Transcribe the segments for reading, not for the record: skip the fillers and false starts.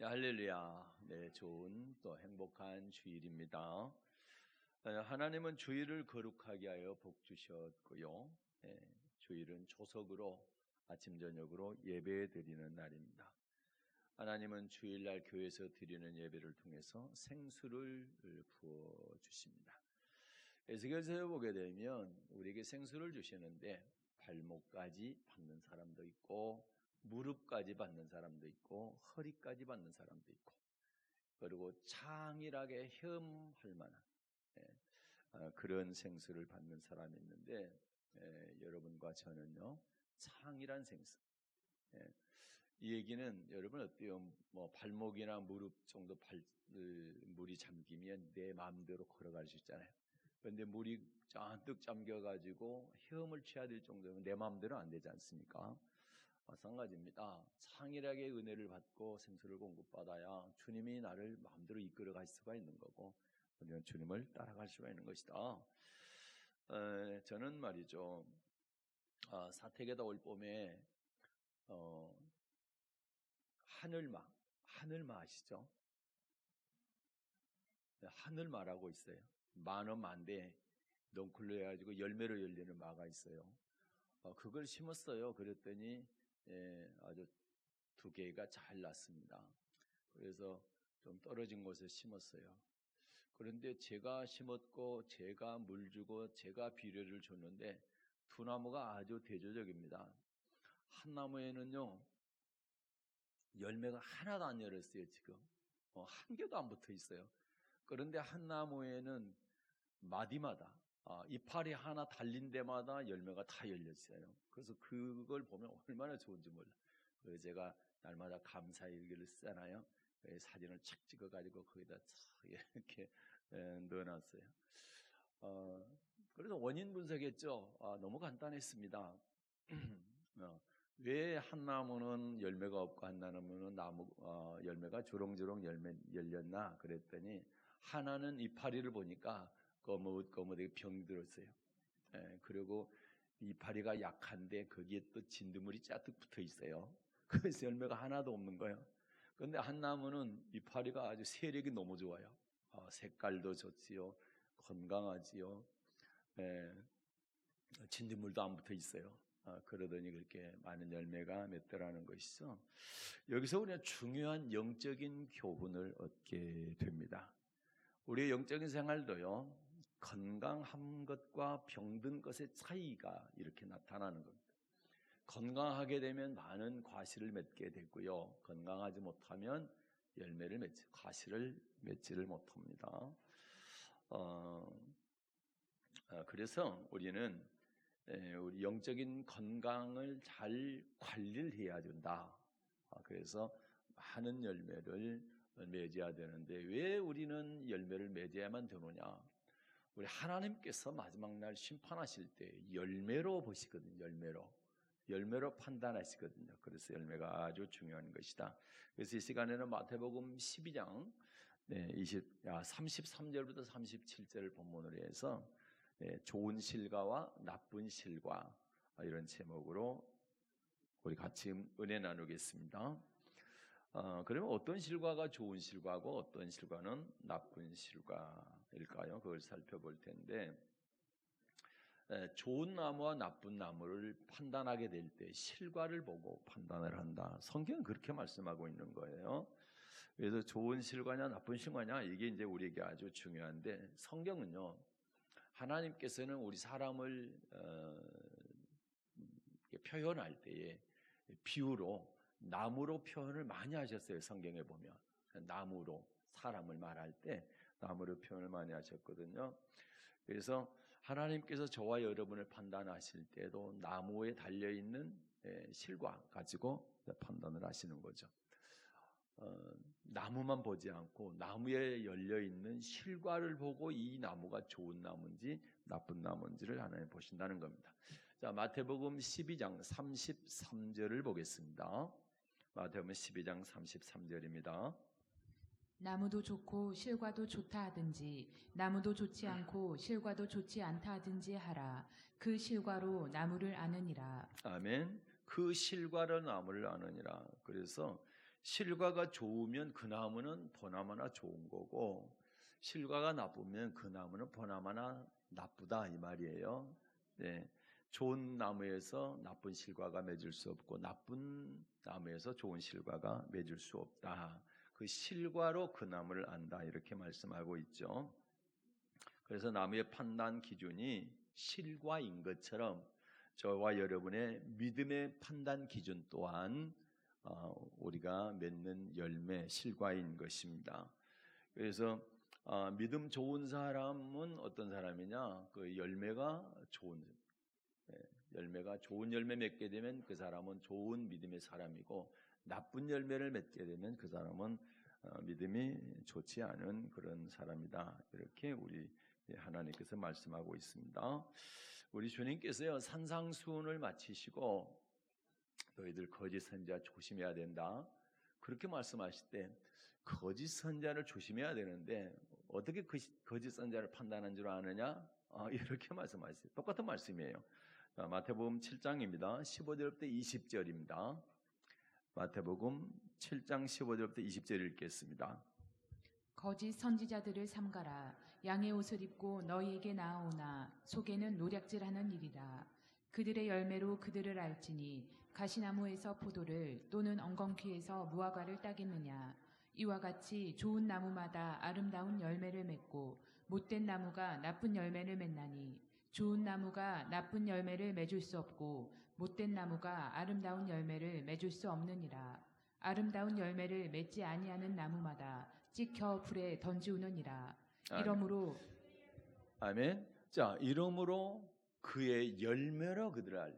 할렐루야. 네, 좋은 또 행복한 주일입니다. 하나님은 주일을 거룩하게 하여 복 주셨고요. 주일은 초석으로 아침 저녁으로 예배 드리는 날입니다. 하나님은 주일날 교회에서 드리는 예배를 통해서 생수를 부어 주십니다. 에스겔서에 보게 되면 우리에게 생수를 주시는데 발목까지 받는 사람도 있고 무릎까지 받는 사람도 있고 허리까지 받는 사람도 있고 그리고 창일하게 헤엄할 만한 그런 생수를 받는 사람이 있는데 여러분과 저는요 창일한 생수. 이 얘기는 여러분 어때요? 뭐 발목이나 무릎 정도 물이 잠기면 내 마음대로 걸어갈 수 있잖아요. 그런데 물이 잔뜩 잠겨가지고 헤엄을 취해야 될 정도면 내 마음대로 안 되지 않습니까? 마찬가지입니다. 창일하게 은혜를 받고 생수를 공급받아야 주님이 나를 마음대로 이끌어갈 수가 있는 거고 우리는 주님을 따라갈 수가 있는 것이다. 저는 말이죠. 사택에다 올 봄에 하늘마 아시죠? 하늘마라고 있어요. 만원만대 넝쿨로 해가지고 열매로 열리는 마가 있어요. 그걸 심었어요. 그랬더니 아주 두 개가 잘 났습니다. 그래서 좀 떨어진 곳에 심었어요. 그런데 제가 심었고 제가 물 주고 제가 비료를 줬는데 두 나무가 아주 대조적입니다. 한 나무에는요 열매가 하나도 안 열었어요. 지금 한 개도 안 붙어 있어요. 그런데 한 나무에는 마디마다 이파리 하나 달린 데마다 열매가 다 열렸어요. 그래서 그걸 보면 얼마나 좋은지 몰라. 그래서 제가 날마다 감사일기를 쓰잖아요. 사진을 착 찍어가지고 거기다 이렇게 넣어놨어요. 그래서 원인 분석했죠. 너무 간단했습니다. 왜 한 나무는 열매가 없고 한 나무는 열매가 주렁주렁 열렸나 그랬더니 하나는 이파리를 보니까 거뭇거뭇하게 병들었어요. 그리고 이파리가 약한데 거기에 또 진드물이 짜득 붙어 있어요. 그래서 열매가 하나도 없는 거예요. 그런데 한 나무는 이파리가 아주 세력이 너무 좋아요. 색깔도 좋지요, 건강하지요, 진드물도 안 붙어 있어요. 그러더니 그렇게 많은 열매가 맺더라는 것이죠. 여기서 우리는 중요한 영적인 교훈을 얻게 됩니다. 우리의 영적인 생활도요, 건강한 것과 병든 것의 차이가 이렇게 나타나는 겁니다. 건강하게 되면 많은 과실을 맺게 되고요, 건강하지 못하면 과실을 맺지를 못합니다. 그래서 우리는 우리 영적인 건강을 잘 관리를 해야 된다. 그래서 많은 열매를 맺어야 되는데 왜 우리는 열매를 맺어야만 되느냐? 우리 하나님께서 마지막 날 심판하실 때 열매로 보시거든요. 열매로 판단하시거든요. 그래서 열매가 아주 중요한 것이다. 그래서 이 시간에는 마태복음 12장 33절부터 37절을 본문으로 해서 좋은 실과와 나쁜 실과 이런 제목으로 우리 같이 은혜 나누겠습니다. 그러면 어떤 실과가 좋은 실과고 어떤 실과는 나쁜 실과일까요? 그걸 살펴볼 텐데 좋은 나무와 나쁜 나무를 판단하게 될 때 실과를 보고 판단을 한다. 성경은 그렇게 말씀하고 있는 거예요. 그래서 좋은 실과냐 나쁜 실과냐 이게 이제 우리에게 아주 중요한데 성경은요. 하나님께서는 우리 사람을 표현할 때에 비유로 나무로 표현을 많이 하셨어요. 성경에 보면 나무로 사람을 말할 때 나무로 표현을 많이 하셨거든요. 그래서 하나님께서 저와 여러분을 판단하실 때도 나무에 달려있는 실과 가지고 판단을 하시는 거죠. 나무만 보지 않고 나무에 열려있는 실과를 보고 이 나무가 좋은 나무인지 나쁜 나무인지를 하나님 보신다는 겁니다. 자, 마태복음 12장 33절을 보겠습니다. 마태복음 12장 33절입니다. 나무도 좋고 실과도 좋다 하든지 나무도 좋지 않고 실과도 좋지 않다 하든지 하라. 그 실과로 나무를 아느니라. 아멘. 그 실과로 나무를 아느니라. 그래서 실과가 좋으면 그 나무는 보나마나 좋은 거고 실과가 나쁘면 그 나무는 보나마나 나쁘다 이 말이에요. 네, 좋은 나무에서 나쁜 실과가 맺을 수 없고 나쁜 나무에서 좋은 실과가 맺을 수 없다. 그 실과로 그 나무를 안다 이렇게 말씀하고 있죠. 그래서 나무의 판단 기준이 실과인 것처럼 저와 여러분의 믿음의 판단 기준 또한 우리가 맺는 열매, 실과인 것입니다. 그래서 믿음 좋은 사람은 어떤 사람이냐? 그 열매가 좋은 열매 맺게 되면 그 사람은 좋은 믿음의 사람이고 나쁜 열매를 맺게 되면 그 사람은 믿음이 좋지 않은 그런 사람이다. 이렇게 우리 하나님께서 말씀하고 있습니다. 우리 주님께서요 산상수훈을 마치시고 너희들 거짓 선지자 조심해야 된다. 그렇게 말씀하실 때 거짓 선지자를 조심해야 되는데 어떻게 그 거짓 선지자를 판단한 줄 아느냐? 이렇게 말씀하셨어요. 똑같은 말씀이에요. 마태복음 7장입니다. 15절부터 20절입니다. 마태복음 7장 15절부터 20절 읽겠습니다. 거짓 선지자들을 삼가라. 양의 옷을 입고 너희에게 나아오나 속에는 노략질하는 일이다. 그들의 열매로 그들을 알지니 가시나무에서 포도를 또는 엉겅퀴에서 무화과를 따겠느냐. 이와 같이 좋은 나무마다 아름다운 열매를 맺고 못된 나무가 나쁜 열매를 맺나니 좋은 나무가 나쁜 열매를 맺을 수 없고 못된 나무가 아름다운 열매를 맺을 수 없느니라. 아름다운 열매를 맺지 아니하는 나무마다 찍혀 불에 던지우느니라. 이러므로 아멘. 자, 이러므로 그의 열매로 그들을 알려.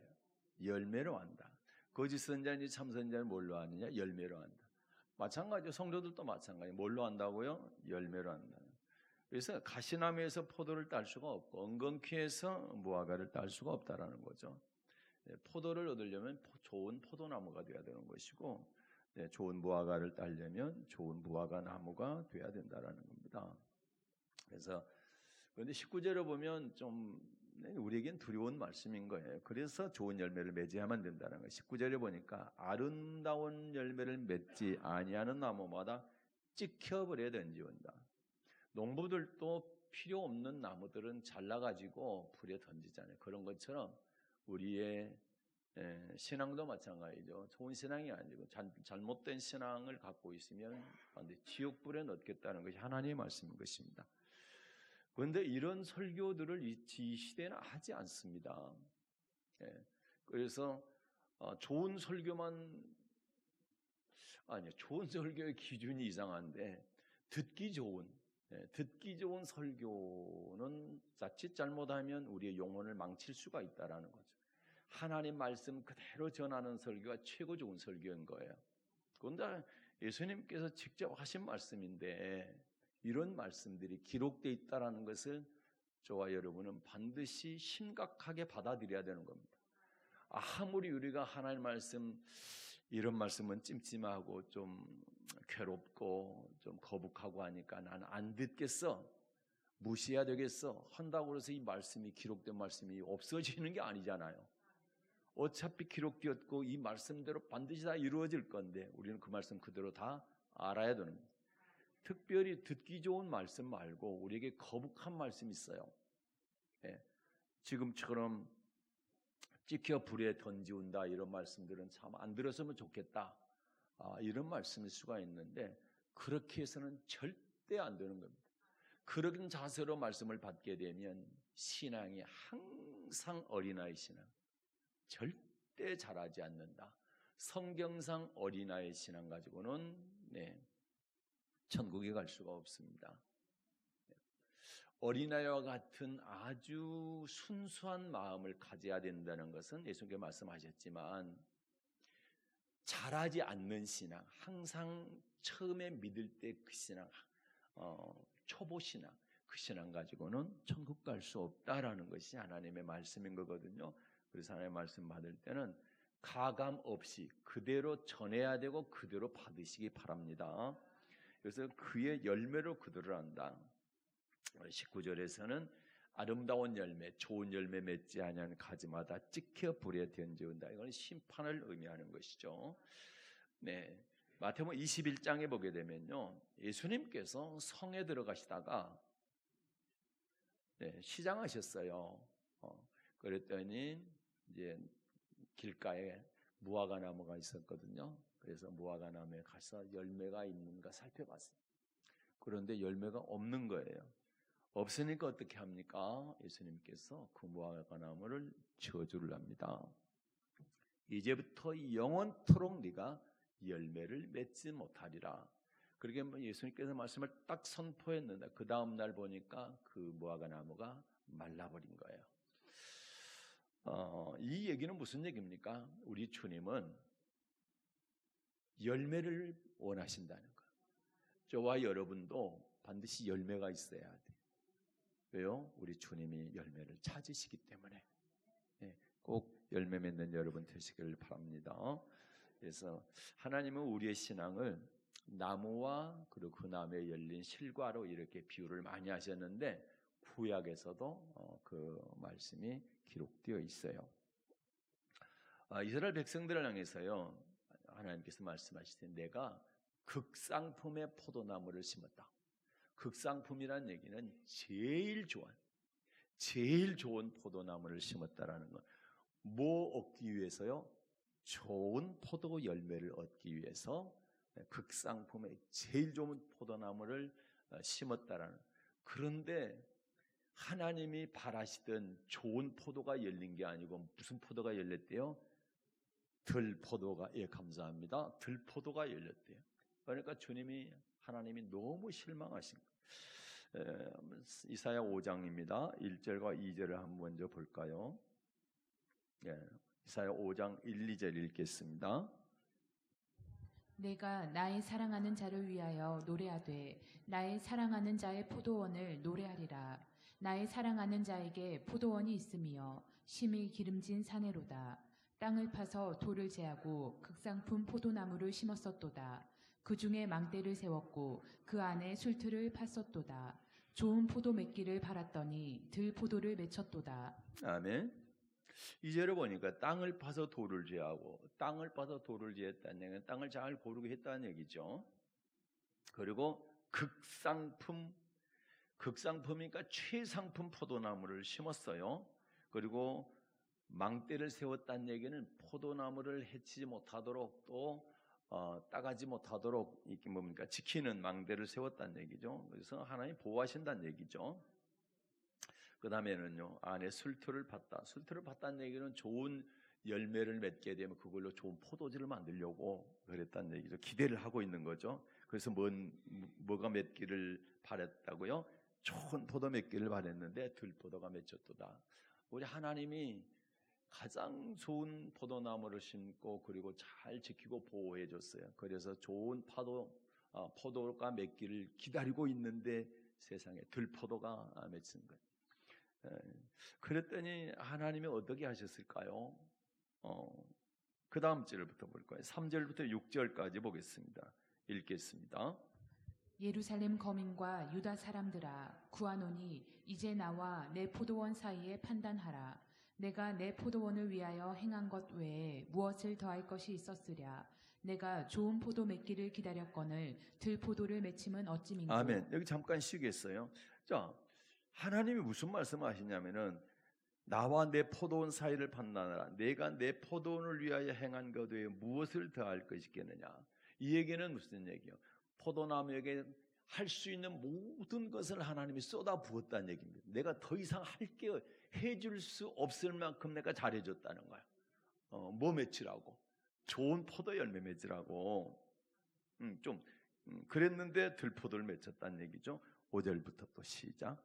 열매로 안다. 거짓 선지자니 참 선지자는 뭘로 아느냐? 열매로 안다. 마찬가지로 성도들도 마찬가지. 뭘로 안다고요? 열매로 안다. 그래서 가시나무에서 포도를 딸 수가 없고 엉겅퀴에서 무화과를 딸 수가 없다라는 거죠. 포도를 얻으려면 좋은 포도나무가 되어야 되는 것이고 좋은 무화과를 따려면 좋은 무화과 나무가 되어야 된다라는 겁니다. 그래서 그런데 19절에 보면 좀 우리에겐 두려운 말씀인 거예요. 그래서 좋은 열매를 맺어야만 된다는 거예요. 19절에 보니까 아름다운 열매를 맺지 아니하는 나무마다 찍혀버려 던지온다. 농부들도 필요 없는 나무들은 잘라가지고 불에 던지잖아요. 그런 것처럼 우리의 신앙도 마찬가지죠. 좋은 신앙이 아니고 잘못된 신앙을 갖고 있으면 반드시 지옥불에 넣겠다는 것이 하나님의 말씀인 것입니다. 그런데 이런 설교들을 이 시대는 하지 않습니다. 그래서 좋은 설교만 아니요, 좋은 설교의 기준이 이상한데 듣기 좋은 설교는 자칫 잘못하면 우리의 영혼을 망칠 수가 있다라는 거죠. 하나님 말씀 그대로 전하는 설교가 최고 좋은 설교인 거예요. 그런데 예수님께서 직접 하신 말씀인데 이런 말씀들이 기록되어 있다는 것을 저와 여러분은 반드시 심각하게 받아들여야 되는 겁니다. 아무리 우리가 하나님 말씀 이런 말씀은 찜찜하고 좀 괴롭고 좀 거북하고 하니까 나는 안 듣겠어, 무시해야 되겠어 한다고 해서 이 말씀이 기록된 말씀이 없어지는 게 아니잖아요. 어차피 기록되었고 이 말씀대로 반드시 다 이루어질 건데 우리는 그 말씀 그대로 다 알아야 되는 거예요. 특별히 듣기 좋은 말씀 말고 우리에게 거북한 말씀이 있어요. 지금처럼 찍혀 불에 던지운다 이런 말씀들은 참 안 들었으면 좋겠다 이런 말씀일 수가 있는데 그렇게 해서는 절대 안 되는 겁니다. 그런 자세로 말씀을 받게 되면 신앙이 항상 어린아이 신앙, 절대 자라지 않는다. 성경상 어린아이 신앙 가지고는 천국에 갈 수가 없습니다. 어린아이와 같은 아주 순수한 마음을 가져야 된다는 것은 예수님께서 말씀하셨지만 자라지 않는 신앙, 항상 처음에 믿을 때 그 신앙, 초보 신앙, 그 신앙 가지고는 천국 갈 수 없다라는 것이 하나님의 말씀인 거거든요. 그래서 하나님의 말씀 받을 때는 가감 없이 그대로 전해야 되고 그대로 받으시기 바랍니다. 그래서 그의 열매로 그들을 안다. 19절에서는 아름다운 열매, 좋은 열매 맺지 아니하는 가지마다 찍혀 불에 던지운다. 이건 심판을 의미하는 것이죠. 마태복음 21장에 보게 되면요, 예수님께서 성에 들어가시다가 시장하셨어요. 그랬더니 이제 길가에 무화과 나무가 있었거든요. 그래서 무화과 나무에 가서 열매가 있는가 살펴봤어요. 그런데 열매가 없는 거예요. 없으니까 어떻게 합니까? 예수님께서 그 무화과 나무를 저주를 합니다. 이제부터 영원토록 네가 열매를 맺지 못하리라. 그렇게 예수님께서 말씀을 딱 선포했는데 그 다음 날 보니까 그 무화과 나무가 말라버린 거예요. 이 얘기는 무슨 얘기입니까? 우리 주님은 열매를 원하신다는 거예요. 저와 여러분도 반드시 열매가 있어야 돼요. 왜요? 우리 주님이 열매를 찾으시기 때문에. 꼭 열매 맺는 여러분 되시길 바랍니다. 그래서 하나님은 우리의 신앙을 나무와 그리고 그 나무에 열린 실과로 이렇게 비유를 많이 하셨는데 구약에서도 그 말씀이 기록되어 있어요. 이스라엘 백성들을 향해서요, 하나님께서 말씀하시되 내가 극상품의 포도나무를 심었다. 극상품이라는 얘기는 제일 좋은 포도나무를 심었다라는 것. 뭐 얻기 위해서요? 좋은 포도 열매를 얻기 위해서 극상품의 제일 좋은 포도나무를 심었다라는. 그런데 하나님이 바라시던 좋은 포도가 열린 게 아니고 무슨 포도가 열렸대요? 들포도가, 감사합니다. 들포도가 열렸대요. 그러니까 하나님이 너무 실망하신 거예요. 이사야 5장입니다. 1절과 2절을 한번 먼저 볼까요? 이사야 5장 1, 2절 읽겠습니다. 내가 나의 사랑하는 자를 위하여 노래하되 나의 사랑하는 자의 포도원을 노래하리라. 나의 사랑하는 자에게 포도원이 있으며 심히 기름진 사내로다. 땅을 파서 돌을 제하고 극상품 포도나무를 심었었도다. 그 중에 망대를 세웠고 그 안에 술틀을 팠었도다. 좋은 포도 맺기를 바랐더니 들포도를 맺혔도다. 아멘. 2절을 보니까 땅을 파서 돌을 제하고, 땅을 파서 돌을 제했다는 얘기는 땅을 잘 고르게 했다는 얘기죠. 그리고 극상품이니까 최상품 포도나무를 심었어요. 그리고 망대를 세웠다는 얘기는 포도나무를 해치지 못하도록 또 따가지 못하도록 이게 뭡니까? 지키는 망대를 세웠다는 얘기죠. 그래서 하나님 보호하신다는 얘기죠. 그 다음에는요, 안에 술틀을 팠다. 술틀을 팠다는 얘기는 좋은 열매를 맺게 되면 그걸로 좋은 포도주를 만들려고 그랬다는 얘기죠. 기대를 하고 있는 거죠. 그래서 뭐가 맺기를 바랬다고요? 좋은 포도 맺기를 바랬는데 들포도가 맺혔도다. 우리 하나님이 가장 좋은 포도나무를 심고 그리고 잘 지키고 보호해 줬어요. 그래서 좋은 포도가 맺기를 기다리고 있는데 세상에 들포도가 맺힌 거예요. 그랬더니 하나님이 어떻게 하셨을까요? 그 다음 절부터 볼 거예요. 3절부터 6절까지 보겠습니다. 읽겠습니다. 예루살렘 거민과 유다 사람들아, 구하노니 이제 나와 내 포도원 사이에 판단하라. 내가 내 포도원을 위하여 행한 것 외에 무엇을 더할 것이 있었으랴. 내가 좋은 포도 맺기를 기다렸거늘 들포도를 맺힘은 어찌민고. 아멘. 여기 잠깐 쉬겠어요. 자, 하나님이 무슨 말씀을 하시냐면은 나와 내 포도원 사이를 판단하라. 내가 내 포도원을 위하여 행한 것 외에 무엇을 더할 것이 있겠느냐. 이 얘기는 무슨 얘기예요? 포도나무에게 할 수 있는 모든 것을 하나님이 쏟아 부었다는 얘기입니다. 내가 더 이상 할 게 해줄 수 없을 만큼 내가 잘해줬다는 거야. 뭐 맺으라고? 좋은 포도 열매 맺으라고. 그랬는데 들포도를 맺혔다는 얘기죠. 5절부터 또 시작.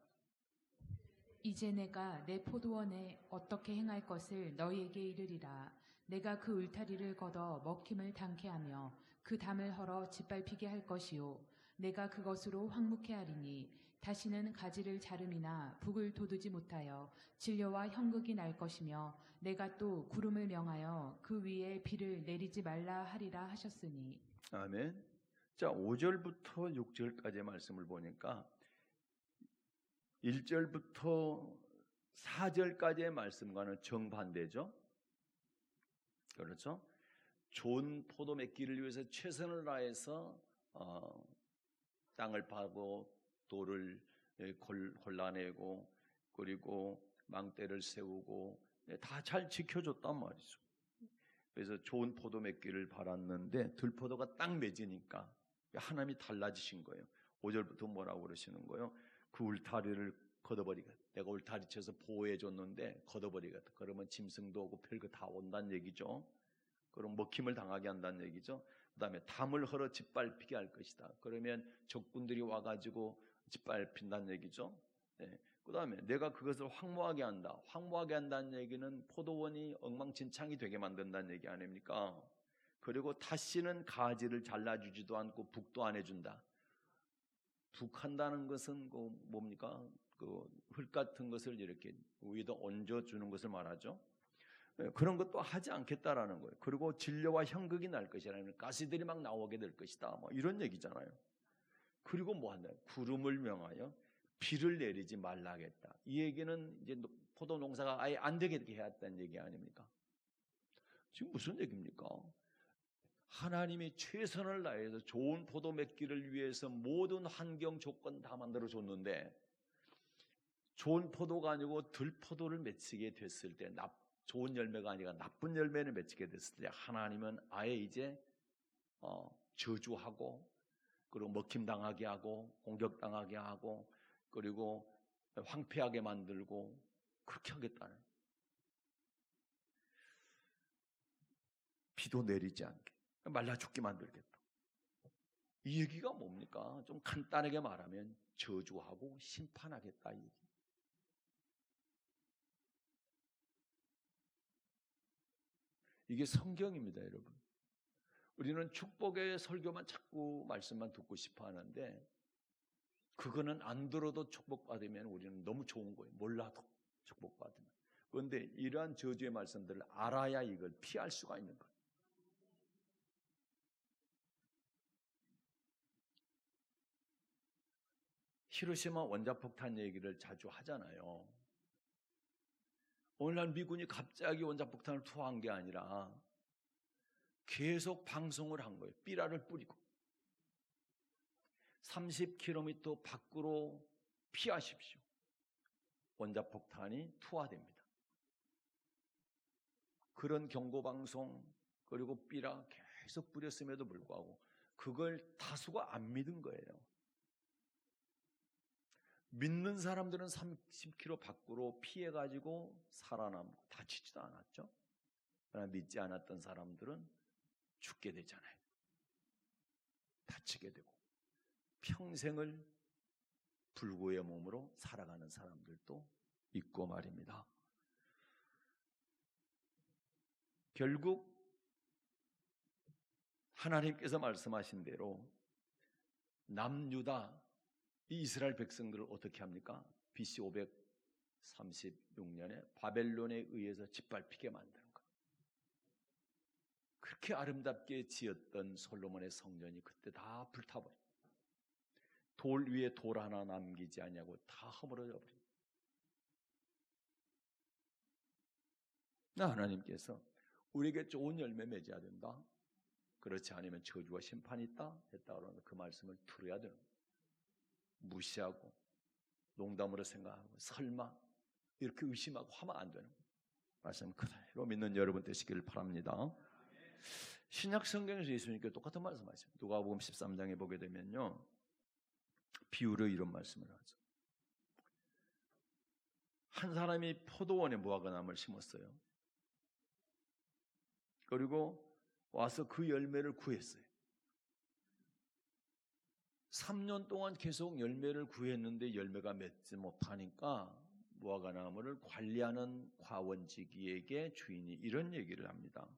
이제 내가 내 포도원에 어떻게 행할 것을 너희에게 이르리라. 내가 그 울타리를 걷어 먹힘을 당케 하며 그 담을 헐어 짓밟히게 할 것이요. 내가 그것으로 황무케 하리니 다시는 가지를 자름이나 북을 돋우지 못하여 진려와 형극이 날 것이며 내가 또 구름을 명하여 그 위에 비를 내리지 말라 하리라 하셨으니. 아멘. 자, 5절부터 6절까지의 말씀을 보니까 1절부터 4절까지의 말씀과는 정반대죠. 그렇죠? 좋은 포도 맺기를 위해서 최선을 다해서 땅을 파고 돌을 골라내고 그리고 망대를 세우고 다 잘 지켜줬단 말이죠. 그래서 좋은 포도 맺기를 바랐는데 들포도가 딱 맺으니까 하나님이 달라지신 거예요. 5절부터 뭐라고 그러시는 거예요? 그 울타리를 걷어버리겠다. 내가 울타리 쳐서 보호해줬는데 걷어버리겠다. 그러면 짐승도 오고 별거 다 온다는 얘기죠. 그럼 먹힘을 당하게 한다는 얘기죠. 그 다음에 담을 헐어 짓밟히게 할 것이다. 그러면 적군들이 와가지고 짓밟힌다는 얘기죠. 네. 그 다음에 내가 그것을 황무하게 한다. 황무하게 한다는 얘기는 포도원이 엉망진창이 되게 만든다는 얘기 아닙니까? 그리고 다시는 가지를 잘라주지도 않고 북도 안 해준다. 북한다는 것은 뭡니까? 흙 같은 것을 이렇게 위에다 얹어주는 것을 말하죠. 그런 것도 하지 않겠다라는 거예요. 그리고 진료와 형극이 날 것이라는 가시들이 막 나오게 될 것이다. 뭐 이런 얘기잖아요. 그리고 뭐 한다? 구름을 명하여 비를 내리지 말라 하겠다. 이 얘기는 이제 포도 농사가 아예 안 되게 해왔다는 얘기 아닙니까? 지금 무슨 얘기입니까? 하나님이 최선을 다해서 좋은 포도 맺기를 위해서 모든 환경 조건 다 만들어 줬는데 좋은 포도가 아니고 들포도를 맺히게 됐을 때 좋은 열매가 아니라 나쁜 열매를 맺히게 됐을 때 하나님은 아예 이제 저주하고 그리고 먹힘당하게 하고 공격당하게 하고 그리고 황폐하게 만들고 그렇게 하겠다는 비도 내리지 않게 말라 죽게 만들겠다. 이 얘기가 뭡니까? 좀 간단하게 말하면 저주하고 심판하겠다 이 얘기. 이게 성경입니다, 여러분. 우리는 축복의 설교만 자꾸 말씀만 듣고 싶어 하는데 그거는 안 들어도 축복받으면 우리는 너무 좋은 거예요. 몰라도 축복받으면. 그런데 이러한 저주의 말씀들을 알아야 이걸 피할 수가 있는 거예요. 히로시마 원자폭탄 얘기를 자주 하잖아요. 오늘날 미군이 갑자기 원자폭탄을 투하한 게 아니라 계속 방송을 한 거예요. 삐라를 뿌리고 30km 밖으로 피하십시오. 원자폭탄이 투하됩니다. 그런 경고방송 그리고 삐라 계속 뿌렸음에도 불구하고 그걸 다수가 안 믿은 거예요. 믿는 사람들은 30km 밖으로 피해가지고 살아남고 다치지도 않았죠. 그러나 믿지 않았던 사람들은 죽게 되잖아요. 다치게 되고 평생을 불구의 몸으로 살아가는 사람들도 있고 말입니다. 결국 하나님께서 말씀하신 대로 남유다 이 이스라엘 백성들을 어떻게 합니까? BC 536년에 바벨론에 의해서 짓밟히게 만드는 것. 그렇게 아름답게 지었던 솔로몬의 성전이 그때 다 불타버립니다. 돌 위에 돌 하나 남기지 아니하고 다 허물어져 버립니다. 하나님께서 우리에게 좋은 열매 맺어야 된다. 그렇지 않으면 저주와 심판이 있다 했다 그러면 그 말씀을 들어야 되는 거예요. 무시하고 농담으로 생각하고 설마 이렇게 의심하고 하면 안 되는 거예요. 말씀 그대로 믿는 여러분 되시기를 바랍니다. 신약 성경에서 예수님께 똑같은 말씀하시죠. 누가복음 13장에 보게 되면요. 비유로 이런 말씀을 하죠. 한 사람이 포도원에 무화과나무를 심었어요. 그리고 와서 그 열매를 구했어요. 3년 동안 계속 열매를 구했는데 열매가 맺지 못하니까 무화과나무를 관리하는 과원지기에게 주인이 이런 얘기를 합니다.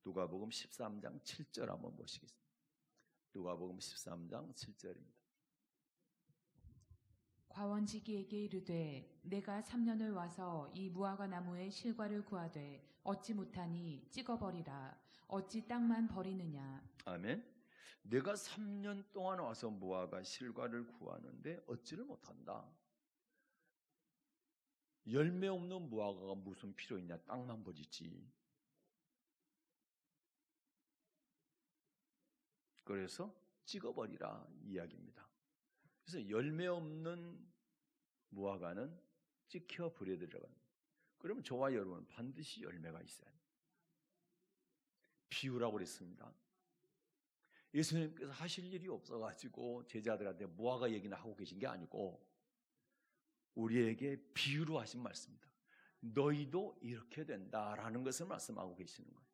누가복음 13장 7절 한번 보시겠습니다. 누가복음 13장 7절입니다. 과원지기에게 이르되 내가 3년을 와서 이 무화과나무의 실과를 구하되 얻지 못하니 찍어버리라. 어찌 땅만 버리느냐. 아멘. 내가 3년 동안 와서 무화과 실과를 구하는데 얻지를 못한다. 열매 없는 무화과가 무슨 필요 있냐. 땅만 버리지. 그래서 찍어버리라 이야기입니다. 그래서 열매 없는 무화과는 찍혀 불에 들어갑니다. 그러면 저와 여러분은 반드시 열매가 있어야 합니다. 비유라고 그랬습니다. 예수님께서 하실 일이 없어가지고 제자들한테 무화과 얘기나 하고 계신 게 아니고 우리에게 비유로 하신 말씀입니다. 너희도 이렇게 된다라는 것을 말씀하고 계시는 거예요.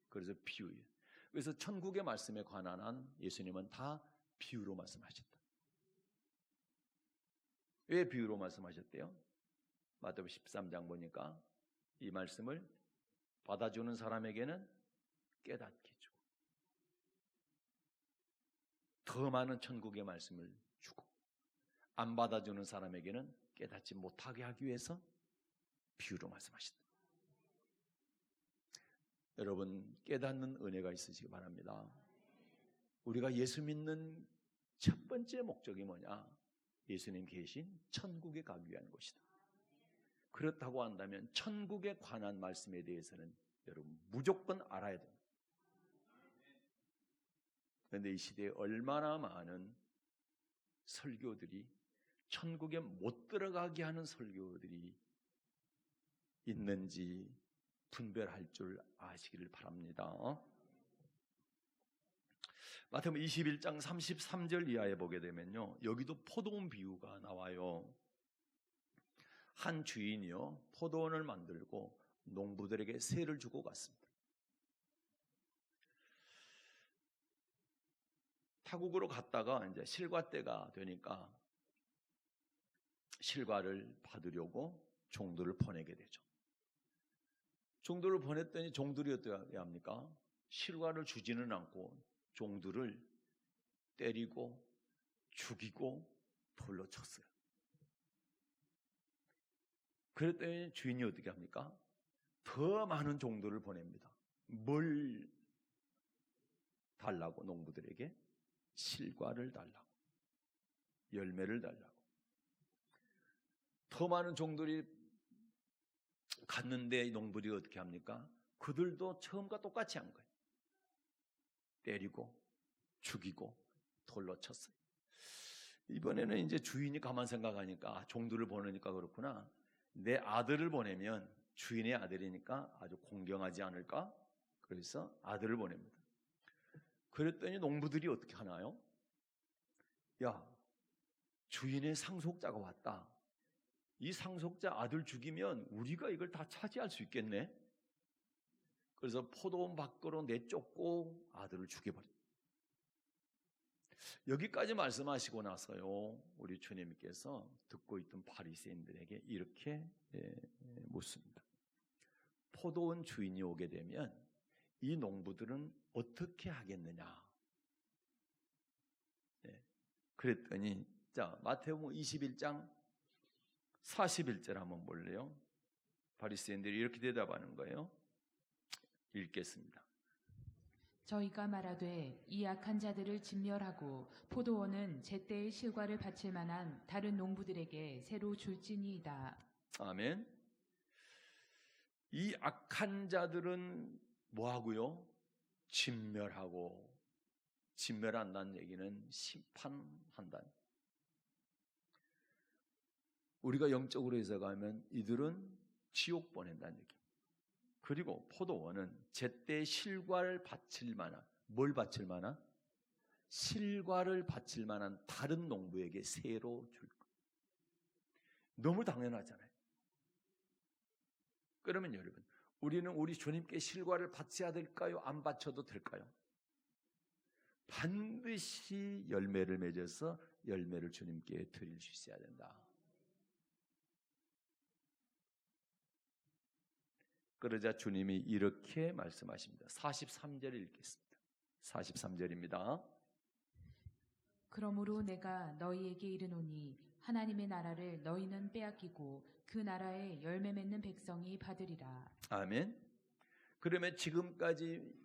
그래서 비유예요. 그래서 천국의 말씀에 관한 한 예수님은 다 비유로 말씀하셨다. 왜 비유로 말씀하셨대요? 마태복음 13장 보니까 이 말씀을 받아주는 사람에게는 깨닫게 주고 더 많은 천국의 말씀을 주고 안 받아주는 사람에게는 깨닫지 못하게 하기 위해서 비유로 말씀하신다. 여러분 깨닫는 은혜가 있으시기 바랍니다. 우리가 예수 믿는 첫 번째 목적이 뭐냐? 예수님 계신 천국에 가기 위한 것이다. 그렇다고 한다면 천국에 관한 말씀에 대해서는 여러분 무조건 알아야 됩니다. 그런데 이 시대에 얼마나 많은 설교들이 천국에 못 들어가게 하는 설교들이 있는지 분별할 줄 아시기를 바랍니다. 마태복음 21장 33절 이하에 보게 되면요, 여기도 포도원 비유가 나와요. 한 주인이요 포도원을 만들고 농부들에게 세를 주고 갔습니다. 타국으로 갔다가 이제 실과 때가 되니까 실과를 받으려고 종들을 보내게 되죠. 종들을 보냈더니 종들이 어떻게 합니까? 실과를 주지는 않고 종들을 때리고 죽이고 돌로 쳤어요. 그랬더니 주인이 어떻게 합니까? 더 많은 종들을 보냅니다. 뭘 달라고? 농부들에게 실과를 달라고, 열매를 달라고. 더 많은 종들이 갔는데 농부들이 어떻게 합니까? 그들도 처음과 똑같이 한 거예요. 때리고 죽이고 돌로 쳤어요. 이번에는 이제 주인이 가만 생각하니까 종들을 보내니까 그렇구나. 내 아들을 보내면 주인의 아들이니까 아주 공경하지 않을까? 그래서 아들을 보냅니다. 그랬더니 농부들이 어떻게 하나요? 야, 주인의 상속자가 왔다. 이 상속자 아들 죽이면 우리가 이걸 다 차지할 수 있겠네. 그래서 포도원 밖으로 내쫓고 아들을 죽여버립니다. 여기까지 말씀하시고 나서요, 우리 주님께서 듣고 있던 바리새인들에게 이렇게 묻습니다. 포도원 주인이 오게 되면 이 농부들은 어떻게 하겠느냐? 그랬더니 자, 마태복음 21장 41절 한번 볼래요? 바리새인들이 이렇게 대답하는 거예요. 읽겠습니다. 저희가 말하되 이 악한 자들을 진멸하고 포도원은 제때의 실과를 바칠 만한 다른 농부들에게 새로 줄지니이다. 아멘. 이 악한 자들은 뭐하고요? 진멸하고, 진멸한다는 얘기는 심판한다. 우리가 영적으로 해석하면 이들은 지옥 보낸다는 얘기. 그리고 포도원은 제때 실과를 바칠 만한, 뭘 바칠 만한? 실과를 바칠 만한 다른 농부에게 새로 줄 것. 너무 당연하잖아요. 그러면 여러분, 우리는 우리 주님께 실과를 바쳐야 될까요? 안 바쳐도 될까요? 반드시 열매를 맺어서 열매를 주님께 드릴 수 있어야 된다. 그러자 주님이 이렇게 말씀하십니다. 43절 읽겠습니다. 43절입니다. 그러므로 내가 너희에게 이르노니 하나님의 나라를 너희는 빼앗기고 그 나라에 열매 맺는 백성이 받으리라. 아멘. 그러면 지금까지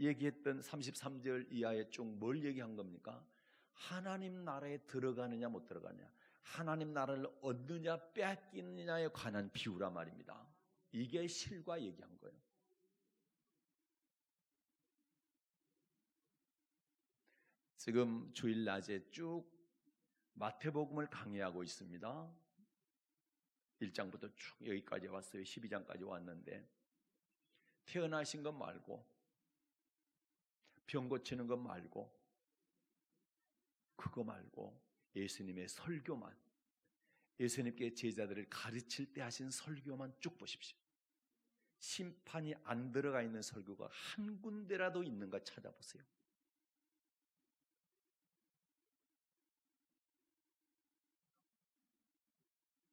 얘기했던 33절 이하에 쭉 뭘 얘기한 겁니까? 하나님 나라에 들어가느냐 못 들어가느냐, 하나님 나라를 얻느냐 빼앗기느냐에 관한 비유란 말입니다. 이게 실과 얘기한 거예요. 지금 주일 낮에 쭉 마태복음을 강의하고 있습니다. 1장부터 쭉 여기까지 왔어요. 12장까지 왔는데 태어나신 것 말고 병 고치는 것 말고 그거 말고 예수님의 설교만, 예수님께 제자들을 가르칠 때 하신 설교만 쭉 보십시오. 심판이 안 들어가 있는 설교가 한 군데라도 있는가 찾아보세요.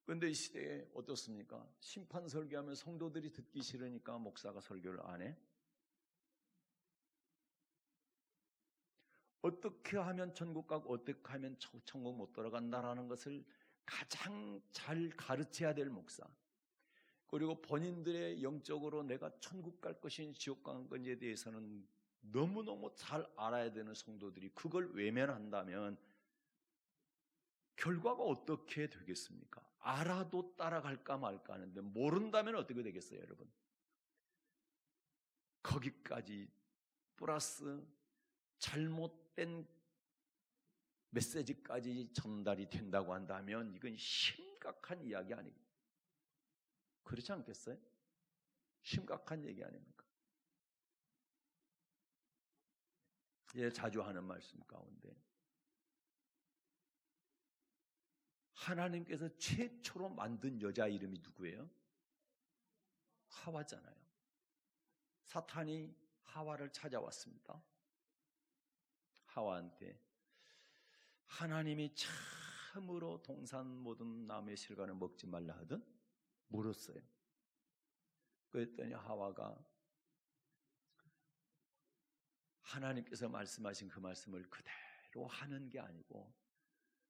그런데 이 시대에 어떻습니까? 심판 설교하면 성도들이 듣기 싫으니까 목사가 설교를 안 해? 어떻게 하면 천국 가고 어떻게 하면 천국 못 들어간다라는 것을 가장 잘 가르쳐야 될 목사, 그리고 본인들의 영적으로 내가 천국 갈 것인지 지옥 갈 건지에 대해서는 너무너무 잘 알아야 되는 성도들이 그걸 외면한다면 결과가 어떻게 되겠습니까? 알아도 따라갈까 말까 하는데 모른다면 어떻게 되겠어요, 여러분? 거기까지 플러스 잘못된 메시지까지 전달이 된다고 한다면 이건 심각한 이야기 아닙니까? 그렇지 않겠어요? 심각한 얘기 아닙니까? 예, 자주 하는 말씀 가운데 하나님께서 최초로 만든 여자 이름이 누구예요? 하와잖아요. 사탄이 하와를 찾아왔습니다. 하와한테 하나님이 참으로 동산 모든 나무의 실과는 먹지 말라 하든 물었어요. 그랬더니 하와가 하나님께서 말씀하신 그 말씀을 그대로 하는 게 아니고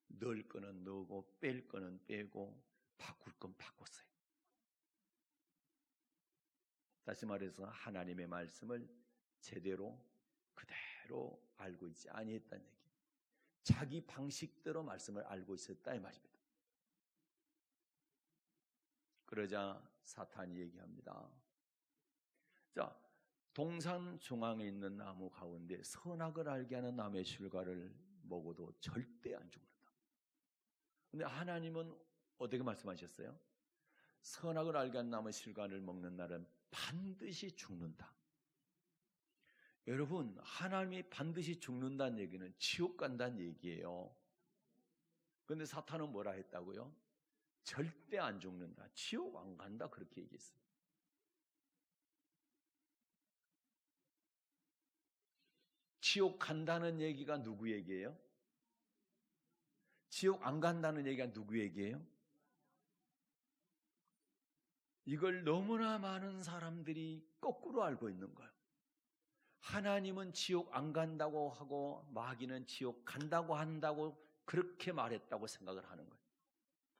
넣을 거는 넣고 뺄 거는 빼고 바꿀 건 바꿨어요. 다시 말해서 하나님의 말씀을 제대로 그대로 알고 있지 아니했다는 얘기. 자기 방식대로 말씀을 알고 있었다 이 말입니다. 그러자 사탄이 얘기합니다. 자, 동산 중앙에 있는 나무 가운데 선악을 알게 하는 나무의 실과를 먹어도 절대 안 죽는다. 근데 하나님은 어떻게 말씀하셨어요? 선악을 알게 하는 나무의 실과를 먹는 날은 반드시 죽는다. 여러분, 하나님이 반드시 죽는다는 얘기는 지옥 간다는 얘기예요. 그런데 사탄은 뭐라 했다고요? 절대 안 죽는다. 지옥 안 간다. 그렇게 얘기했어요. 지옥 간다는 얘기가 누구 얘기예요? 지옥 안 간다는 얘기가 누구 얘기예요? 이걸 너무나 많은 사람들이 거꾸로 알고 있는 거예요. 하나님은 지옥 안 간다고 하고 마귀는 지옥 간다고 한다고 그렇게 말했다고 생각을 하는 거예요.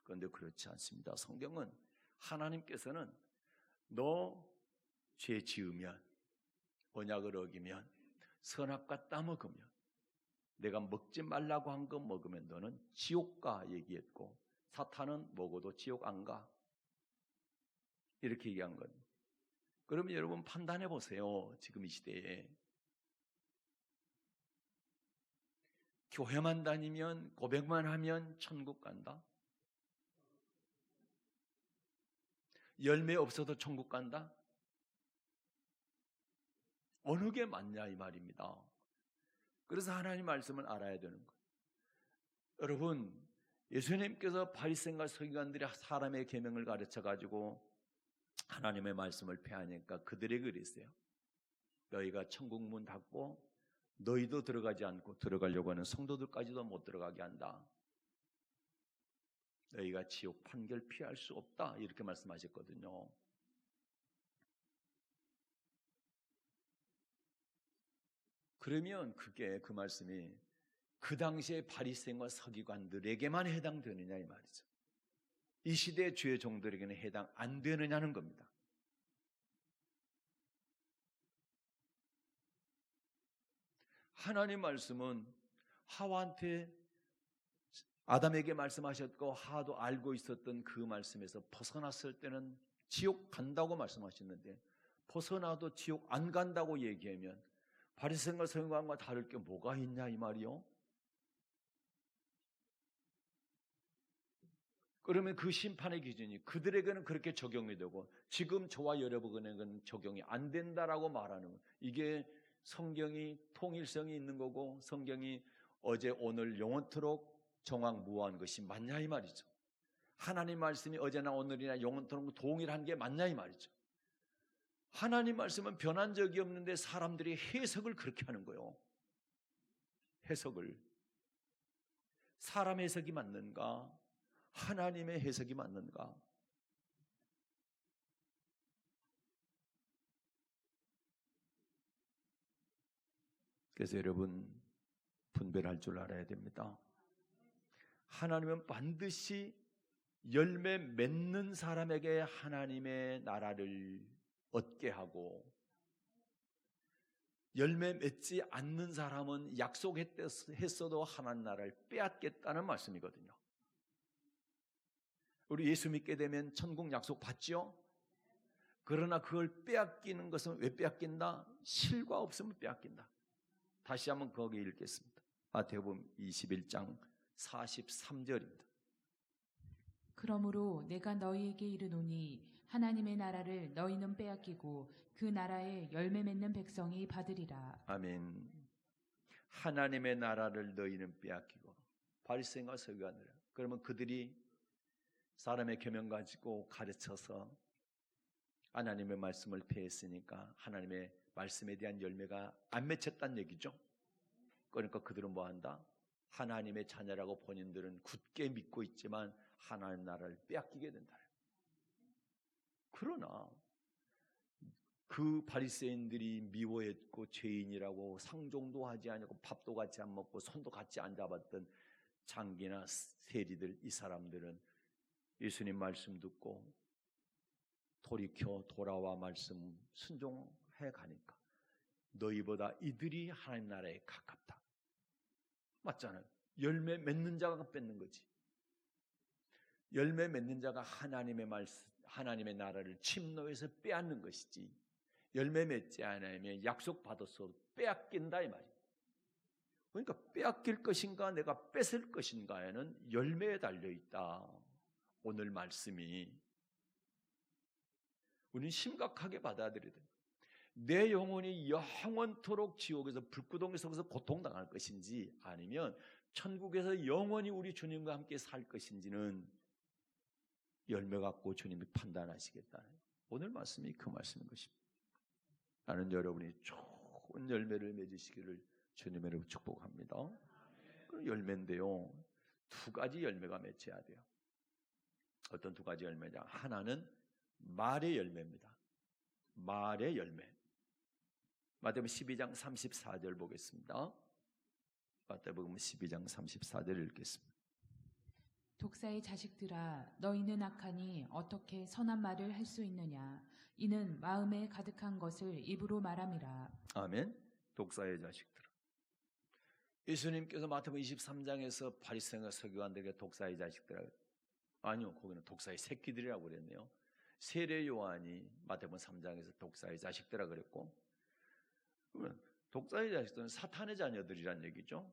그런데 그렇지 않습니다. 성경은 하나님께서는 너 죄 지으면, 언약을 어기면, 선악과 따먹으면, 내가 먹지 말라고 한 거 먹으면 너는 지옥 가 얘기했고, 사탄은 먹어도 지옥 안 가 이렇게 얘기한 거예요. 그러면 여러분 판단해 보세요. 지금 이 시대에 교회만 다니면 고백만 하면 천국 간다? 열매 없어도 천국 간다? 어느 게 맞냐 이 말입니다. 그래서 하나님 말씀을 알아야 되는 거예요. 여러분, 예수님께서 바리새인과 서기관들이 사람의 계명을 가르쳐가지고 하나님의 말씀을 폐하니까 그들에게 그랬어요. 너희가 천국 문 닫고 너희도 들어가지 않고 들어가려고 하는 성도들까지도 못 들어가게 한다. 너희가 지옥 판결 피할 수 없다. 이렇게 말씀하셨거든요. 그러면 그 말씀이 그 당시에 바리새인과 서기관들에게만 해당되느냐 이 말이죠. 이 시대의 주의 종들에게는 해당 안 되느냐는 겁니다. 하나님 말씀은 하와한테 아담에게 말씀하셨고 하와도 알고 있었던 그 말씀에서 벗어났을 때는 지옥 간다고 말씀하셨는데 벗어나도 지옥 안 간다고 얘기하면 바리새인과 서기관과 다를 게 뭐가 있냐 이 말이요. 그러면 그 심판의 기준이 그들에게는 그렇게 적용이 되고 지금 저와 여러분에게는 적용이 안 된다라고 말하는 거. 이게 성경이 통일성이 있는 거고 성경이 어제 오늘 영원토록 정확무한 것이 맞냐 이 말이죠. 하나님 말씀이 어제나 오늘이나 영원토록 동일한 게 맞냐 이 말이죠. 하나님 말씀은 변한 적이 없는데 사람들이 해석을 그렇게 하는 거예요. 해석을. 사람 해석이 맞는가? 하나님의 해석이 맞는가? 그래서 여러분 분별할 줄 알아야 됩니다. 하나님은 반드시 열매 맺는 사람에게 하나님의 나라를 얻게 하고 열매 맺지 않는 사람은 약속했어도 하나님 나라를 빼앗겠다는 말씀이거든요. 우리 예수 믿게 되면 천국 약속 받죠? 그러나 그걸 빼앗기는 것은 왜 빼앗긴다? 실과 없으면 빼앗긴다. 다시 한번 거기 읽겠습니다. 마태복음 21장 43절입니다. 그러므로 내가 너희에게 이르노니 하나님의 나라를 너희는 빼앗기고 그 나라에 열매 맺는 백성이 받으리라. 아멘. 하나님의 나라를 너희는 빼앗기고 바리새인과 서기관들. 그러면 그들이 사람의 계명 가지고 가르쳐서 하나님의 말씀을 폐했으니까 하나님의 말씀에 대한 열매가 안 맺혔다는 얘기죠. 그러니까 그들은 뭐한다? 하나님의 자녀라고 본인들은 굳게 믿고 있지만 하나님 나라를 빼앗기게 된다. 그러나 그 바리새인들이 미워했고 죄인이라고 상종도 하지 않고 밥도 같이 안 먹고 손도 같이 안 잡았던 장기나 세리들, 이 사람들은 예수님 말씀 듣고 돌이켜 돌아와 말씀 순종해 가니까 너희보다 이들이 하나님 나라에 가깝다. 맞잖아요. 열매 맺는 자가 뺏는 거지. 열매 맺는 자가 하나님의 말씀, 하나님의 나라를 침노해서 빼앗는 것이지. 열매 맺지 않으면 약속 받아서 빼앗긴다 이 말이에요. 그러니까 빼앗길 것인가 내가 뺏을 것인가에는 열매에 달려 있다. 오늘 말씀이 우리는 심각하게 받아들여야 됩니다. 내 영혼이 영원토록 지옥에서 불구덩이 속에서 고통당할 것인지 아니면 천국에서 영원히 우리 주님과 함께 살 것인지는 열매 갖고 주님이 판단하시겠다는 오늘 말씀이 그 말씀인 것입니다. 나는 여러분이 좋은 열매를 맺으시기를 주님으로 축복합니다. 그 열매인데요, 두 가지 열매가 맺혀야 돼요. 어떤 두 가지 열매냐? 하나는 말의 열매입니다. 말의 열매. 마태복음 12장 34절 보겠습니다. 마태복음 12장 34절 읽겠습니다. 독사의 자식들아, 너희는 악하니 어떻게 선한 말을 할 수 있느냐? 이는 마음에 가득한 것을 입으로 말함이라. 아멘. 독사의 자식들아. 예수님께서 마태복음 23장에서 바리새인과 서기관들에게 독사의 자식들아, 아니요, 거기는 독사의 새끼들이라고 그랬네요. 세례 요한이 마태복음 3장에서 독사의 자식들이라 그랬고, 그러면 독사의 자식들은 사탄의 자녀들이란 얘기죠.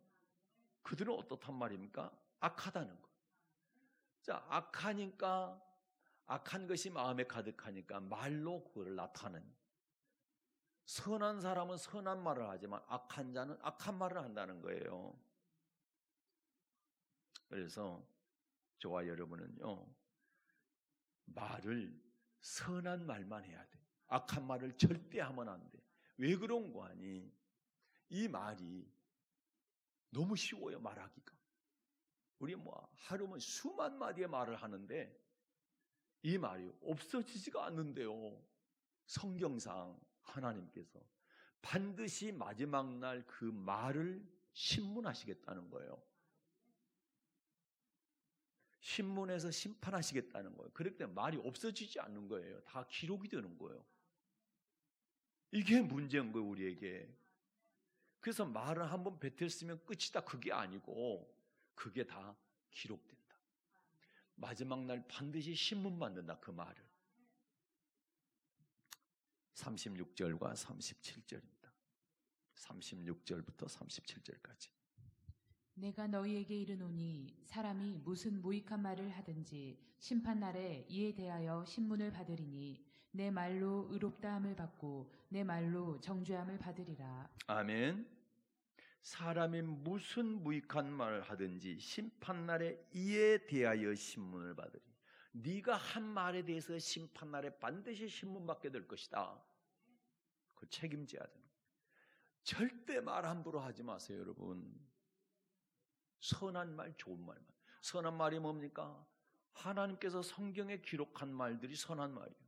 그들은 어떻단 말입니까? 악하다는 거. 자, 악하니까, 악한 것이 마음에 가득하니까 말로 그걸 나타내는. 선한 사람은 선한 말을 하지만 악한 자는 악한 말을 한다는 거예요. 그래서 저와 여러분은요, 말을 선한 말만 해야 돼. 악한 말을 절대 하면 안 돼. 왜 그런 거 아니? 이 말이 너무 쉬워요, 말하기가. 우리 하루면 수만 마디의 말을 하는데 이 말이 없어지지가 않는데요. 성경상 하나님께서 반드시 마지막 날 그 말을 신문하시겠다는 거예요. 신문에서 심판하시겠다는 거예요. 그렇기 때문에 말이 없어지지 않는 거예요. 다 기록이 되는 거예요. 이게 문제인 거예요, 우리에게. 그래서 말을 한번 뱉었으면 끝이다, 그게 아니고 그게 다 기록된다. 마지막 날 반드시 신문 만든다, 그 말을. 36절과 37절입니다. 36절부터 37절까지. 내가 너희에게 이르노니 사람이 무슨 무익한 말을 하든지 심판날에 이에 대하여 신문을 받으리니 내 말로 의롭다함을 받고 내 말로 정죄함을 받으리라. 아멘. 사람이 무슨 무익한 말을 하든지 심판날에 이에 대하여 신문을 받으리. 네가 한 말에 대해서 심판날에 반드시 신문받게 될 것이다. 그 책임져야 되는 거예요. 절대 말 함부로 하지 마세요, 여러분. 선한 말, 좋은 말만. 선한 말이 뭡니까? 하나님께서 성경에 기록한 말들이 선한 말이에요.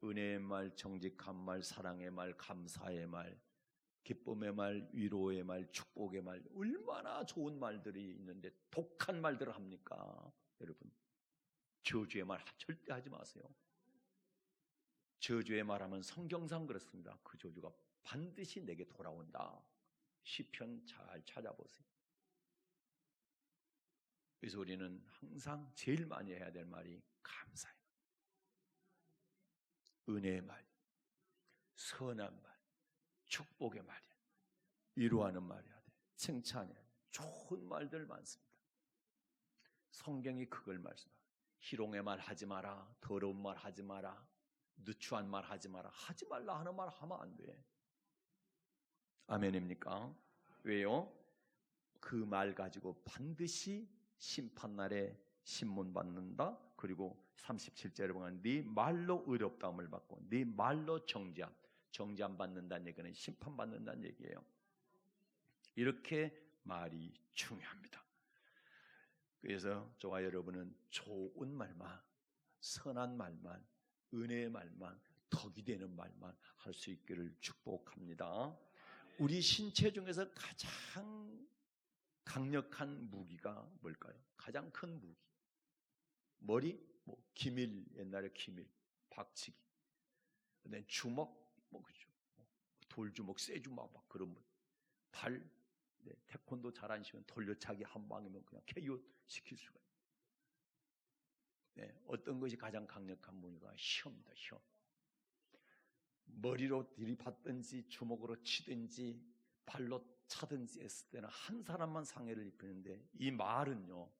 은혜의 말, 정직한 말, 사랑의 말, 감사의 말, 기쁨의 말, 위로의 말, 축복의 말, 얼마나 좋은 말들이 있는데 독한 말들을 합니까? 여러분, 저주의 말 절대 하지 마세요. 저주의 말하면 성경상 그렇습니다. 그 저주가 반드시 내게 돌아온다. 시편 잘 찾아보세요. 그래서 우리는 항상 제일 많이 해야 될 말이 감사해요. 은혜의 말, 선한 말, 축복의 말이야. 위로하는 말이야 돼. 칭찬해야 돼. 좋은 말들 많습니다. 성경이 그걸 말씀합니다. 희롱의 말 하지 마라. 더러운 말 하지 마라. 누추한 말 하지 마라. 하지 말라 하는 말 하면 안 돼. 아멘입니까? 왜요? 그 말 가지고 반드시 심판날에 신문받는다. 그리고 37절에 보면 네 말로 의롭다함을 받고 네 말로 정죄함 받는다는 얘기는 심판받는다는 얘기예요. 이렇게 말이 중요합니다. 그래서 저와 여러분은 좋은 말만, 선한 말만, 은혜의 말만, 덕이 되는 말만 할 수 있기를 축복합니다. 우리 신체 중에서 가장 강력한 무기가 뭘까요? 가장 큰 무기. 머리, 기밀, 옛날에 기밀, 박치기. 그다음에 주먹, 그죠? 돌주먹, 쇠주먹, 막 그런 분. 발, 태권도 잘 안 치면 돌려차기 한 방이면 그냥 KO 시킬 수가 있어요. 어떤 것이 가장 강력한 무기가 혀입니다. 혀. 머리로 들이받든지 주먹으로 치든지 발로 차든지 했을 때는 한 사람만 상해를 입히는데 이 말은요.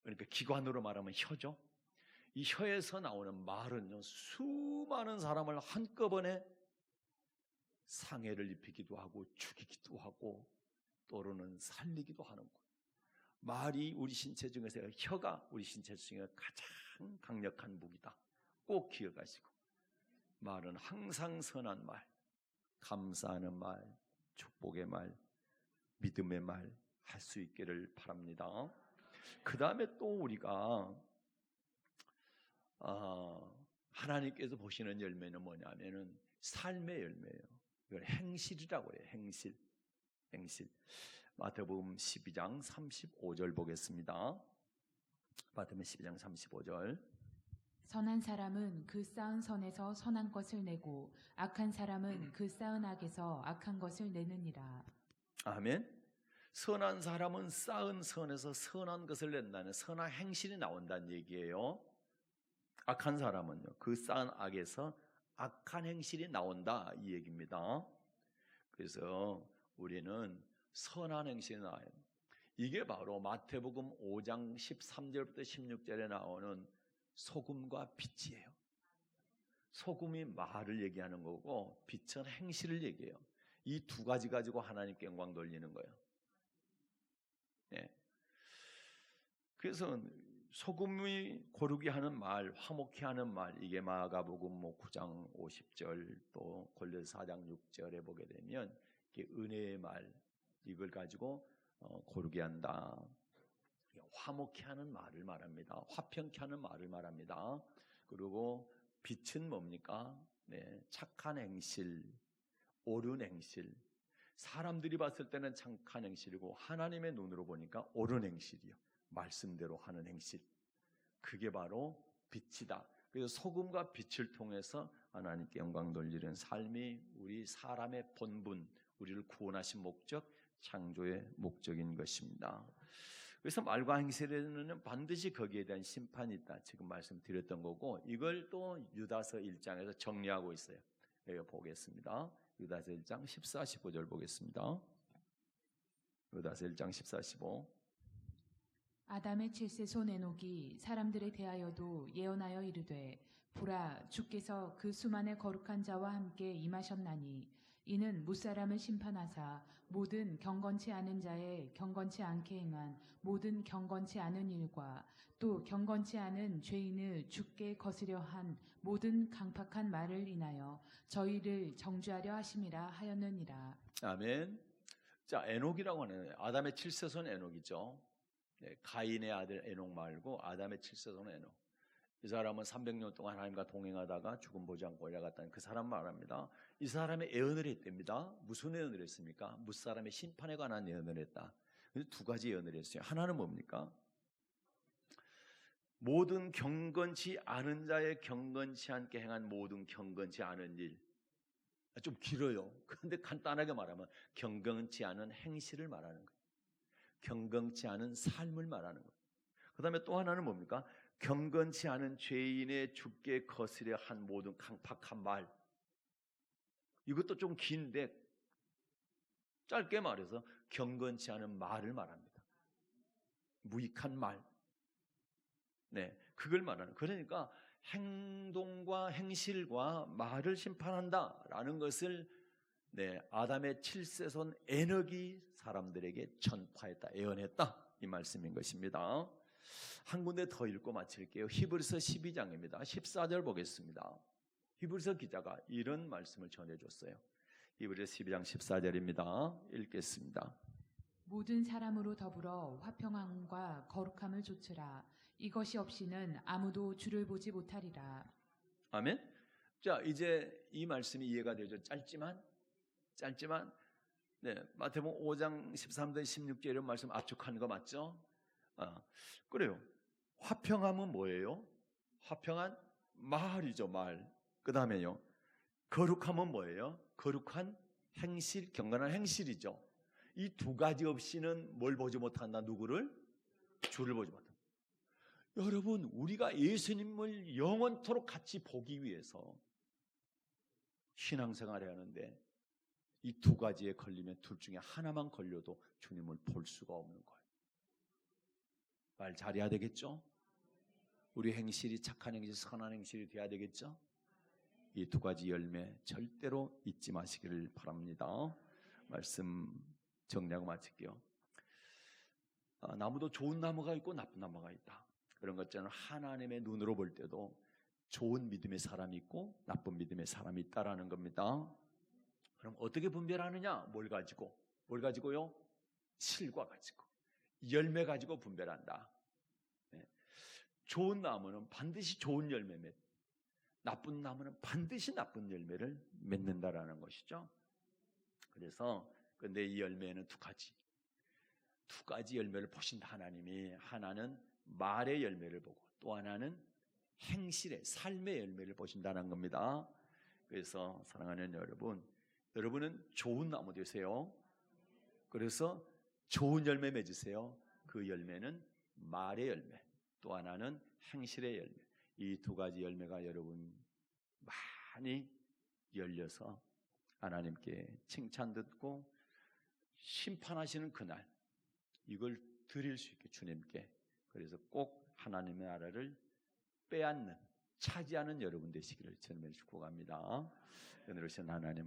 그러니까 기관으로 말하면 혀죠. 이 혀에서 나오는 말은요. 수많은 사람을 한꺼번에 상해를 입히기도 하고 죽이기도 하고 또는 살리기도 하는 거예요. 말이 우리 신체 중에서 혀가 우리 신체 중에 가장 강력한 무기다. 꼭 기억하시고 말은 항상 선한 말, 감사하는 말, 축복의 말, 믿음의 말 할 수 있기를 바랍니다. 그 다음에 또 우리가 하나님께서 보시는 열매는 뭐냐면은 삶의 열매예요. 이걸 행실이라고 해요. 행실. 마태복음 12장 35절 보겠습니다. 마태복음 12장 35절. 선한 사람은 그 쌓은 선에서 선한 것을 내고 악한 사람은 그 쌓은 악에서 악한 것을 내느니라. 아멘. 선한 사람은 쌓은 선에서 선한 것을 낸다는 선한 행실이 나온다는 얘기예요. 악한 사람은요, 그 쌓은 악에서 악한 행실이 나온다 이 얘기입니다. 그래서 우리는 선한 행실이 나와요. 이게 바로 마태복음 5장 13절부터 16절에 나오는 소금과 빛이에요. 소금이 말을 얘기하는 거고 빛은 행실을 얘기해요. 이 두 가지 가지고 하나님께 영광 돌리는 거예요. 그래서 소금이 고르게 하는 말, 화목케 하는 말, 이게 마가복음 9장 50절 또 골로새 4장 6절에 보게 되면 이게 은혜의 말, 이걸 가지고 고르게 한다. 화목케 하는 말을 말합니다. 화평케 하는 말을 말합니다. 그리고 빛은 뭡니까? 착한 행실, 옳은 행실. 사람들이 봤을 때는 착한 행실이고 하나님의 눈으로 보니까 옳은 행실이요. 말씀대로 하는 행실. 그게 바로 빛이다. 그래서 소금과 빛을 통해서 하나님께 영광 돌리는 삶이 우리 사람의 본분, 우리를 구원하신 목적, 창조의 목적인 것입니다. 그래서 말과 행실에는 반드시 거기에 대한 심판이 있다. 지금 말씀드렸던 거고 이걸 또 유다서 1장에서 정리하고 있어요. 여기 보겠습니다. 유다서 1장 14, 15절 보겠습니다. 유다서 1장 14, 15. 아담의 7세손 에녹이 사람들에 대하여도 예언하여 이르되 보라 주께서 그 수만의 거룩한 자와 함께 임하셨나니 이는 무사람을 심판하사 모든 경건치 않은 자의 경건치 않게 행한 모든 경건치 않은 일과 또 경건치 않은 죄인을 죽게 거스려 한 모든 강팍한 말을 인하여 저희를 정죄하려 하심이라 하였느니라. 아멘. 자, 에녹이라고 하는 아담의 7세손 에녹이죠. 네, 가인의 아들 에녹 말고 아담의 7세손 에녹. 이 사람은 300년 동안 하나님과 동행하다가 죽음 보지 않고 올라갔다는 그 사람 말합니다. 이 사람이 예언을 했답니다. 무슨 예언을 했습니까? 무사람의 심판에 관한 예언을 했다. 두 가지 예언을 했어요. 하나는 뭡니까? 모든 경건치 않은 자의 경건치 않게 행한 모든 경건치 않은 일. 좀 길어요. 그런데 간단하게 말하면 경건치 않은 행실을 말하는 거예요. 경건치 않은 삶을 말하는 거예요. 그 다음에 또 하나는 뭡니까? 경건치 않은 죄인의 죽게 거스려 한 모든 강팍한 말. 이것도 좀 긴데 짧게 말해서 경건치 않은 말을 말합니다. 무익한 말. 네, 그걸 말하는. 그러니까 행동과 행실과 말을 심판한다라는 것을 아담의 7세손 에녹이 사람들에게 전파했다, 예언했다 이 말씀인 것입니다. 한 군데 더 읽고 마칠게요. 히브리서 12장입니다. 14절 보겠습니다. 히브리서 기자가 이런 말씀을 전해줬어요. 히브리서 12장 14절입니다. 읽겠습니다. 모든 사람으로 더불어 화평함과 거룩함을 좇으라. 이것이 없이는 아무도 주를 보지 못하리라. 아멘. 자, 이제 이 말씀이 이해가 되죠. 짧지만 마태복음 5장 13절 16절 이런 말씀 압축한 거 맞죠? 그래요. 화평함은 뭐예요? 화평한 말이죠, 말. 그 다음에요. 거룩함은 뭐예요? 거룩한 행실, 경건한 행실이죠. 이 두 가지 없이는 뭘 보지 못한다? 누구를? 주를 보지 못한다. 여러분, 우리가 예수님을 영원토록 같이 보기 위해서 신앙생활을 하는데 이 두 가지에 걸리면 둘 중에 하나만 걸려도 주님을 볼 수가 없는 거예요. 말 잘해야 되겠죠? 우리 행실이 착한 행실, 선한 행실이 돼야 되겠죠? 이 두 가지 열매 절대로 잊지 마시기를 바랍니다. 말씀 정리하고 마칠게요. 나무도 좋은 나무가 있고 나쁜 나무가 있다. 그런 것처럼 하나님의 눈으로 볼 때도 좋은 믿음의 사람이 있고 나쁜 믿음의 사람이 있다라는 겁니다. 그럼 어떻게 분별하느냐? 뭘 가지고요? 실과 가지고, 열매 가지고 분별한다. 좋은 나무는 반드시 좋은 열매 맺고 나쁜 나무는 반드시 나쁜 열매를 맺는다라는 것이죠. 그래서 근데 이 열매는 두 가지 열매를 보신다. 하나님이 하나는 말의 열매를 보고 또 하나는 행실의 삶의 열매를 보신다는 겁니다. 그래서 사랑하는 여러분은 좋은 나무 되세요. 그래서 좋은 열매 맺으세요. 그 열매는 말의 열매, 또 하나는 행실의 열매. 이 두 가지 열매가 여러분 많이 열려서 하나님께 칭찬 듣고 심판하시는 그날 이걸 드릴 수 있게 주님께, 그래서 꼭 하나님의 나라를 빼앗는 차지하는 여러분 되시기를 주님을 축복합니다. 은혜로우신 하나님